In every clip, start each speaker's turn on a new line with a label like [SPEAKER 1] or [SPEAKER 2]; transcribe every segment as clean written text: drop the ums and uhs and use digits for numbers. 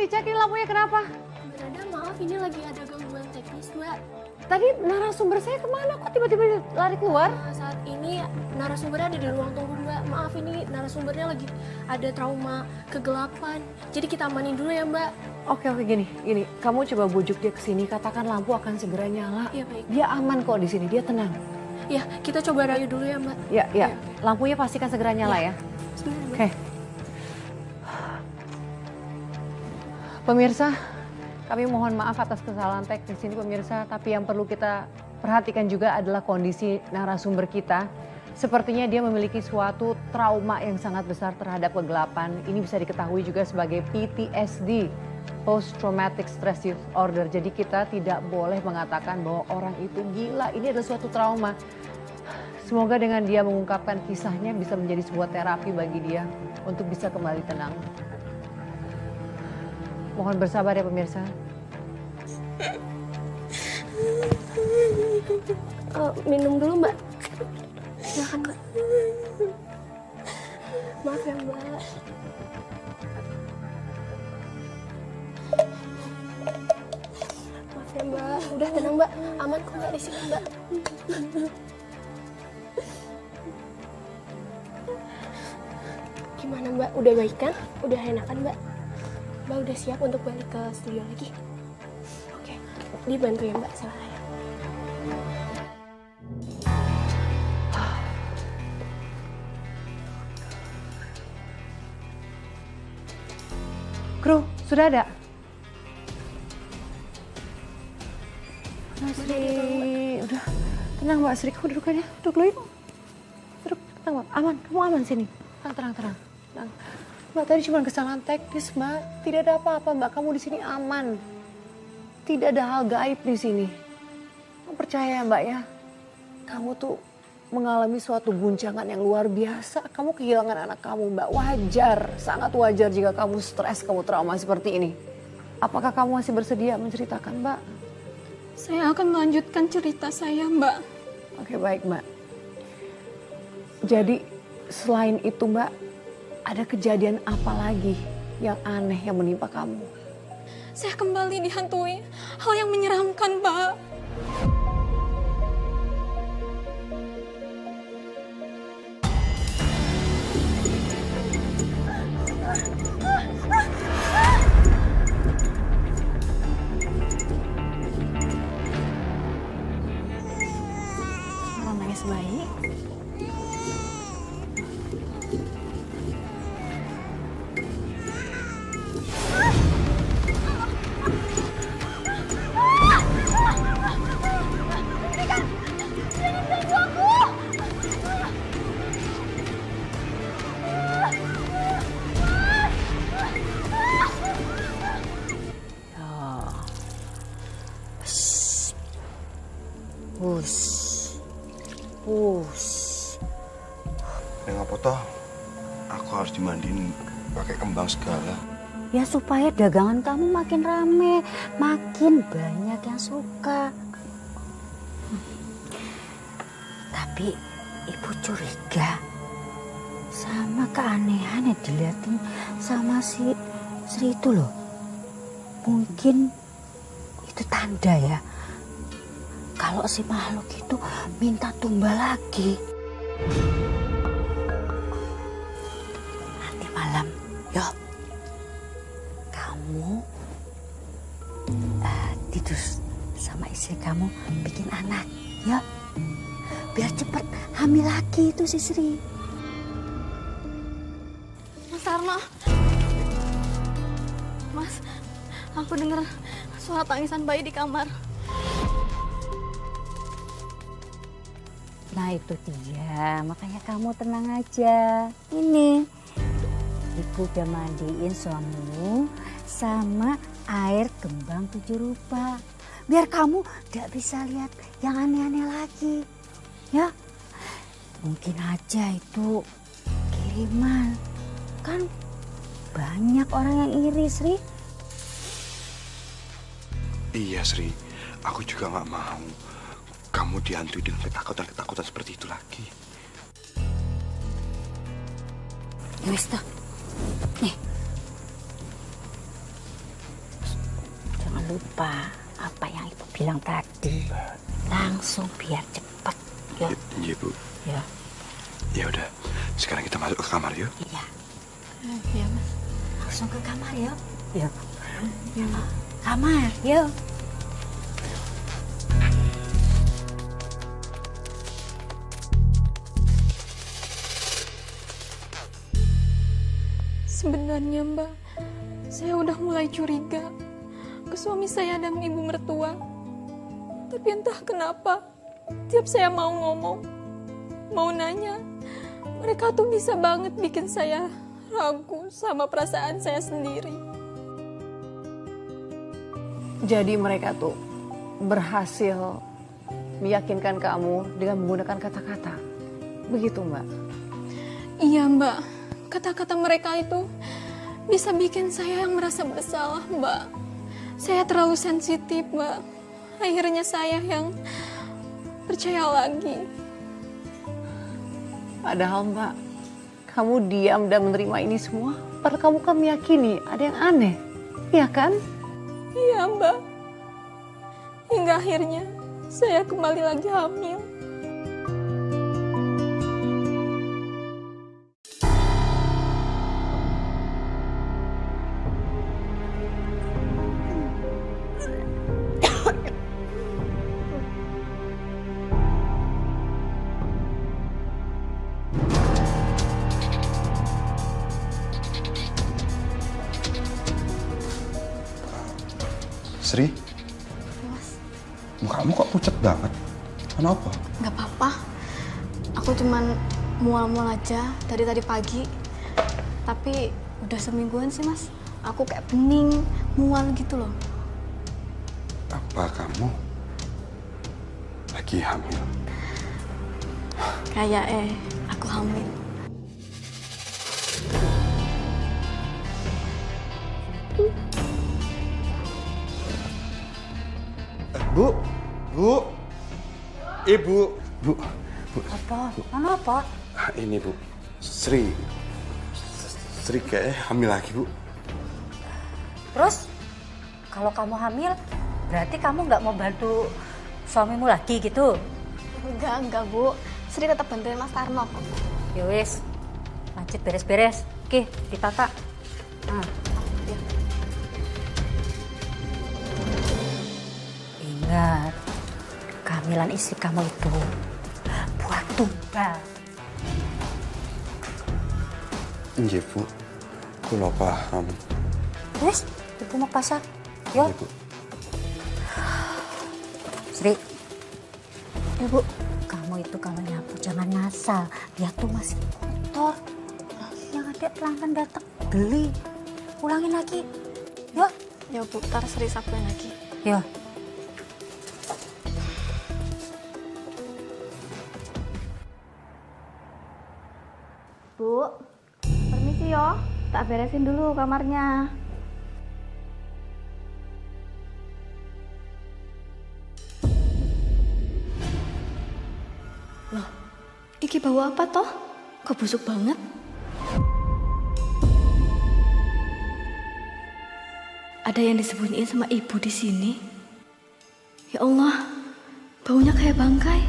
[SPEAKER 1] dicek ini lampunya kenapa?
[SPEAKER 2] Mbak Nada, maaf ini lagi ada gangguan teknis, Mbak.
[SPEAKER 1] Tadi narasumber saya kemana? Kok tiba-tiba lari keluar?
[SPEAKER 2] Saat ini narasumbernya ada di ruang tunggu, Mbak. Maaf ini narasumbernya lagi ada trauma kegelapan. Jadi kita amanin dulu ya, Mbak.
[SPEAKER 1] Oke, gini. Kamu coba bujuk dia ke sini, katakan lampu akan segera nyala.
[SPEAKER 2] Iya, baik.
[SPEAKER 1] Dia aman kok di sini, dia tenang.
[SPEAKER 2] Ya, kita coba rayu dulu ya, Mbak.
[SPEAKER 1] Ya. Lampunya pastikan segera nyala ya.
[SPEAKER 2] Sebentar, Mbak.
[SPEAKER 1] Oke. Pemirsa, kami mohon maaf atas kesalahan teknis ini pemirsa, tapi yang perlu kita perhatikan juga adalah kondisi narasumber kita. Sepertinya dia memiliki suatu trauma yang sangat besar terhadap kegelapan. Ini bisa diketahui juga sebagai PTSD, Post Traumatic Stress Disorder. Jadi kita tidak boleh mengatakan bahwa orang itu gila, ini adalah suatu trauma. Semoga dengan dia mengungkapkan kisahnya bisa menjadi sebuah terapi bagi dia untuk bisa kembali tenang. Mohon bersabar ya pemirsa.
[SPEAKER 2] Minum dulu, Mbak. Silakan, Mbak. Maaf ya, Mbak. Maaf ya, Mbak. Udah tenang, Mbak. Aman kok Mbak di sini, Mbak. Gimana, Mbak? Udah baik kan? Udah enakan, Mbak? Mbak udah siap untuk balik ke studio lagi? Oke, dibantu ya, Mbak, sama saya.
[SPEAKER 1] Kru, sudah ada? Nah, Sri, udah tenang Mbak Sri, kamu duduk aja, duduk dulu yuk. Duduk, tenang Mbak, aman, kamu aman sini. Tenang. Mbak tadi cuma kesalahan teknis Mbak, tidak ada apa-apa Mbak, kamu di sini aman. Tidak ada hal gaib di sini. Kamu percaya Mbak ya, kamu tuh mengalami suatu guncangan yang luar biasa. Kamu kehilangan anak kamu Mbak, wajar, sangat wajar jika kamu stres, kamu trauma seperti ini. Apakah kamu masih bersedia menceritakan Mbak?
[SPEAKER 3] Saya akan melanjutkan cerita saya, Mbak.
[SPEAKER 1] Oke, baik Mbak. Jadi selain itu Mbak, ada kejadian apa lagi yang aneh yang menimpa kamu?
[SPEAKER 3] Saya kembali dihantui hal yang menyeramkan, Mbak.
[SPEAKER 1] Orang nangis bayi.
[SPEAKER 4] Yang apa toh? Aku harus dimandiin pakai kembang segala.
[SPEAKER 5] Ya supaya dagangan kamu makin rame, makin banyak yang suka. Tapi ibu curiga sama keanehan yang dilihatin sama si Sri itu loh. Mungkin itu tanda ya kalau si makhluk itu minta tumbal lagi. Nanti malam, yuk kamu tidur sama istri kamu bikin anak, ya. Biar cepat hamil lagi itu si Sri.
[SPEAKER 3] Mas Arno. Mas, aku dengar suara tangisan bayi di kamar.
[SPEAKER 5] Nah itu dia, makanya kamu tenang aja. Ini, ibu udah mandiin suamimu sama air kembang 7 rupa. Biar kamu gak bisa lihat yang aneh-aneh lagi. Ya, mungkin aja itu kiriman. Kan banyak orang yang iri, Sri.
[SPEAKER 4] Iya Sri, aku juga gak mau kamu dihantui dengan ketakutan-ketakutan seperti itu lagi.
[SPEAKER 5] Ya wis toh. Nih. lupa apa yang ibu bilang tadi. Langsung biar cepet. Yuk.
[SPEAKER 4] Iya, Bu.
[SPEAKER 5] Ya.
[SPEAKER 4] Ya udah, sekarang kita masuk ke kamar yuk.
[SPEAKER 5] Iya.
[SPEAKER 2] Iya Mas.
[SPEAKER 5] Langsung ke kamar yuk. Yuk. Kamar, yuk.
[SPEAKER 3] Sebenarnya Mbak, saya udah mulai curiga ke suami saya dan ibu mertua. Tapi entah kenapa, tiap saya mau ngomong, mau nanya, mereka tuh bisa banget bikin saya ragu sama perasaan saya sendiri.
[SPEAKER 1] Jadi mereka tuh berhasil meyakinkan kamu dengan menggunakan kata-kata. Begitu, Mbak?
[SPEAKER 3] Iya Mbak, kata-kata mereka itu bisa bikin saya yang merasa bersalah Mbak. Saya terlalu sensitif Mbak. Akhirnya saya yang percaya lagi.
[SPEAKER 1] Padahal, Mbak, kamu diam dan menerima ini semua. Padahal kamu kan meyakini ada yang aneh. Iya kan?
[SPEAKER 3] Iya Mbak. Hingga akhirnya saya kembali lagi hamil.
[SPEAKER 4] Sri?
[SPEAKER 2] Mas,
[SPEAKER 4] Mukamu kok pucat banget? Kenapa?
[SPEAKER 2] nggak apa-apa. Aku cuman mual-mual aja dari tadi pagi. Tapi udah semingguan sih Mas. Aku kayak bening, mual gitu loh.
[SPEAKER 4] Apa kamu lagi hamil?
[SPEAKER 2] Kayak aku hamil.
[SPEAKER 4] Bu, Ibu, Bu.
[SPEAKER 5] Apa? Apa?
[SPEAKER 4] Ini Bu, Sri kayaknya hamil lagi Bu.
[SPEAKER 5] Terus, kalau kamu hamil, berarti kamu nggak mau bantu suamimu lagi gitu?
[SPEAKER 2] Enggak Bu. Sri tetap bantuin Mas Tarno kok.
[SPEAKER 5] Ya wis, lanjut beres-beres. Oke, ditata. Nah. Ingat, kehamilan istri kamu itu buat tunggal.
[SPEAKER 4] Iya Bu, aku paham.
[SPEAKER 5] Wis, ibu mau ke pasar. Yo,
[SPEAKER 4] Iya Bu.
[SPEAKER 5] Sri. Ya Bu, kamu itu kalau nyapu jangan ngasal. Lihat tuh masih kotor. Yang ada pelanggan datang beli. Ulangin lagi. Yo,
[SPEAKER 2] Ya Bu, ntar Sri sapuin lagi.
[SPEAKER 5] yo.
[SPEAKER 2] Bu, permisi yo. Tak beresin dulu kamarnya. Loh, iki bau apa toh? Kok busuk banget? Ada yang disembunyiin sama ibu di sini. Ya Allah, baunya kayak bangkai.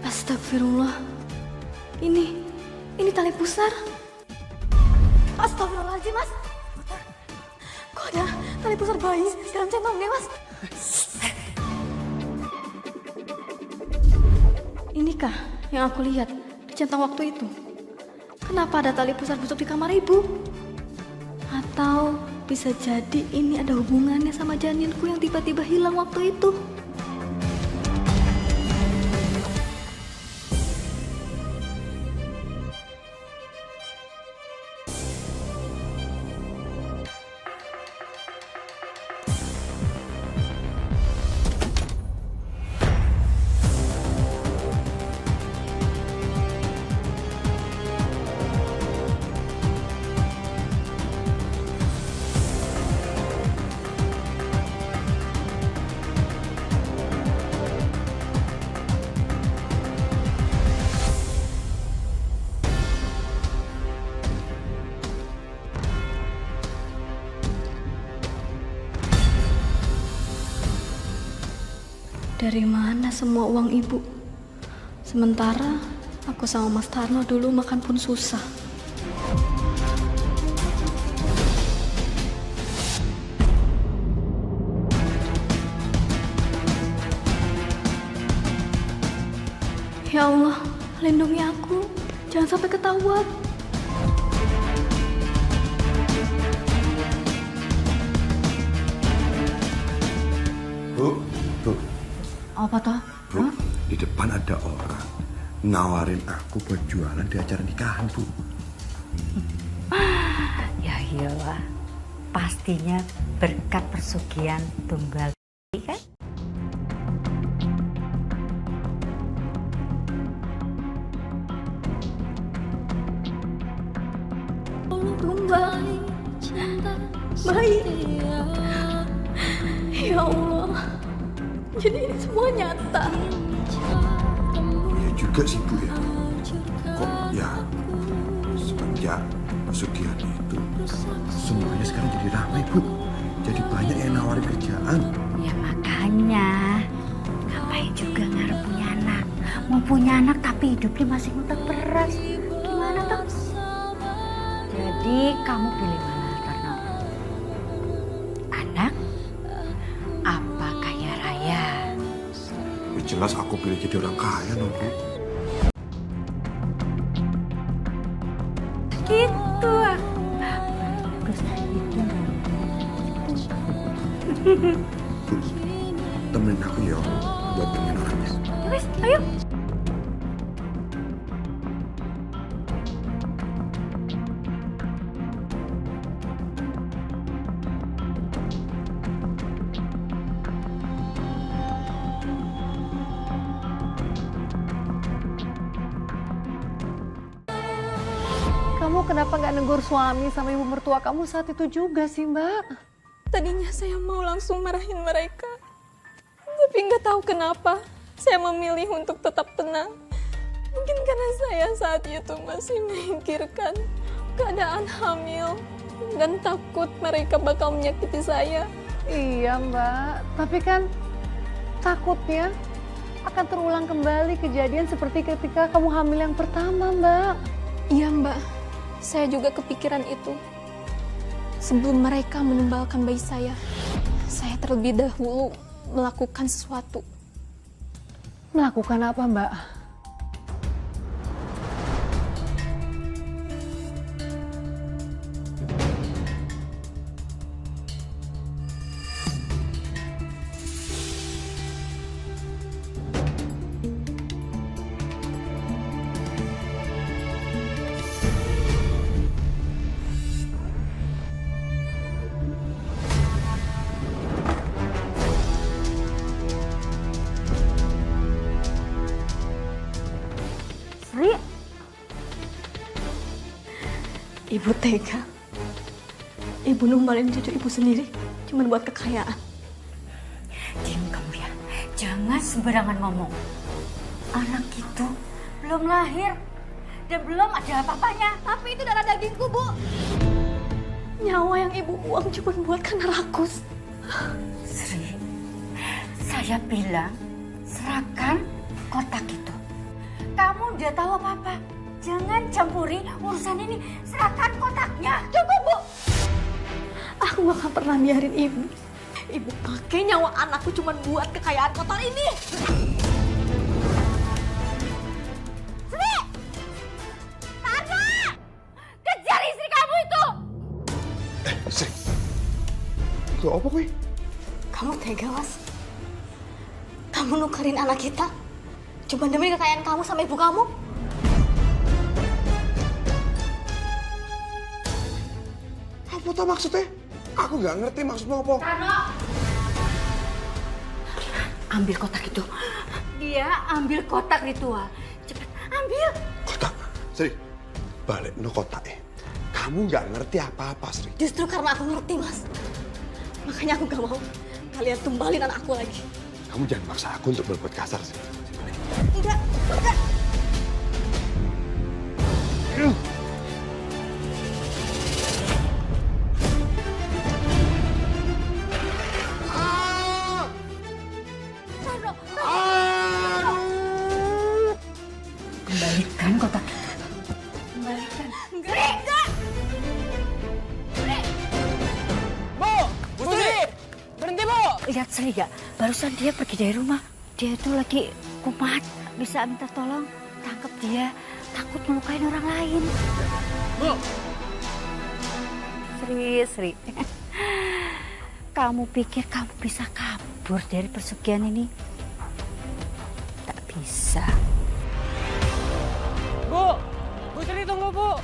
[SPEAKER 2] Astagfirullah. Ini tali pusar. Astagfirullahaladzim, Mas. Kok ada tali pusar bayi dalam centongnya, Mas? Inikah yang aku lihat di centong waktu itu? Kenapa ada tali pusar busuk di kamar ibu? Atau bisa jadi ini ada hubungannya sama janinku yang tiba-tiba hilang waktu itu? Dari mana semua uang ibu? Sementara aku sama Mas Tarno dulu makan pun susah. Ya Allah, lindungi aku. Jangan sampai ketahuan.
[SPEAKER 4] Bu,
[SPEAKER 5] Apa toh?
[SPEAKER 4] Bu, di depan ada orang nawarin aku buat jualan di acara nikahan, Bu.
[SPEAKER 5] Ya iyalah, pastinya berkat persugihan tunggal kan?
[SPEAKER 2] Tumbal baik. Ya Allah, jadi ini semua nyata.
[SPEAKER 4] Iya juga sih, Bu ya. Kok ya semenjak pesugihan itu semuanya sekarang jadi ramai, Bu. Jadi banyak yang nawarin kerjaan.
[SPEAKER 5] Ya makanya, ngapain juga ngarep punya anak. Mau punya anak tapi hidupnya masih ngutang beras. Gimana toh? Jadi kamu pilih mana, Tarno? Anak? Apa kaya raya?
[SPEAKER 4] Ya jelas aku pilih jadi orang kaya, no, Bu.
[SPEAKER 5] Gitu. Bagus, itu.
[SPEAKER 4] Bu, temenin aku ya buat pengen orangnya.
[SPEAKER 5] Ya wes, ayo.
[SPEAKER 1] Kamu kenapa nggak negur suami sama ibu mertua kamu saat itu juga sih, Mbak?
[SPEAKER 3] Tadinya saya mau langsung marahin mereka. Tapi nggak tahu kenapa saya memilih untuk tetap tenang. Mungkin karena saya saat itu masih memikirkan keadaan hamil dan takut mereka bakal menyakiti saya.
[SPEAKER 1] Iya, Mbak. Tapi kan takutnya akan terulang kembali kejadian seperti ketika kamu hamil yang pertama, Mbak.
[SPEAKER 3] Iya, Mbak. Saya juga kepikiran itu. Sebelum mereka menumbalkan bayi saya terlebih dahulu melakukan sesuatu.
[SPEAKER 1] Melakukan apa, Mbak?
[SPEAKER 5] Sri,
[SPEAKER 2] Ibu tega. Ibu numbalin cucu ibu sendiri cuma buat kekayaan.
[SPEAKER 5] diam kamu ya. Jangan sembarangan ngomong. Anak itu belum lahir dan belum ada apa-apanya.
[SPEAKER 2] Tapi itu darah dagingku, Bu. Nyawa yang ibu buang cuma buat kena rakus.
[SPEAKER 5] Sri, saya bilang serahkan kotak itu. Kamu udah tahu apa-apa. Jangan campuri urusan ini. Serahkan kotaknya.
[SPEAKER 2] Cukup, Bu. Aku gak akan pernah biarin ibu. Ibu pakai nyawa anakku cuma buat kekayaan kotor ini.
[SPEAKER 5] Sri! Tarno! Kejar istri kamu itu!
[SPEAKER 4] Sri, itu apa, Kui?
[SPEAKER 2] Kamu tega, Was. Kamu nukerin anak kita cuma demi kekayaan kamu sama ibu kamu.
[SPEAKER 4] Apa tuh maksudnya? Aku nggak ngerti maksudmu apa.
[SPEAKER 5] Tarno! Ambil kotak itu. Dia ambil kotak ritual. Cepat, ambil.
[SPEAKER 4] Kotak? Sri, balik no kotaknya. Kamu nggak ngerti apa-apa, Sri.
[SPEAKER 2] Justru karena aku ngerti, Mas. Makanya aku gak mau kalian tumbalin anak aku lagi.
[SPEAKER 4] Kamu jangan maksa aku untuk berbuat kasar, Sri.
[SPEAKER 2] Enggak, enggak.
[SPEAKER 5] Tarno, Retno. Kembalikan kotak itu. Kembalikan. Enggak.
[SPEAKER 6] Bu Sri, berhenti Bu.
[SPEAKER 5] Lihat Sri gak? Barusan dia pergi dari rumah. Dia itu lagi kumat. Bisa minta tolong tangkap dia. Takut melukain orang lain.
[SPEAKER 6] Bu.
[SPEAKER 5] Sri. Kamu pikir kamu bisa kabur dari pesugihan ini? Tak bisa.
[SPEAKER 6] Bu Sri tunggu Bu.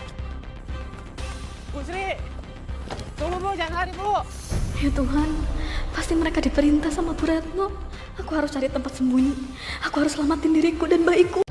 [SPEAKER 6] Bu Sri, tunggu Bu, jangan lari Bu.
[SPEAKER 2] Ya Tuhan, pasti mereka diperintah sama Bu Retno. Aku harus cari tempat sembunyi. Aku harus selamatin diriku dan bayiku.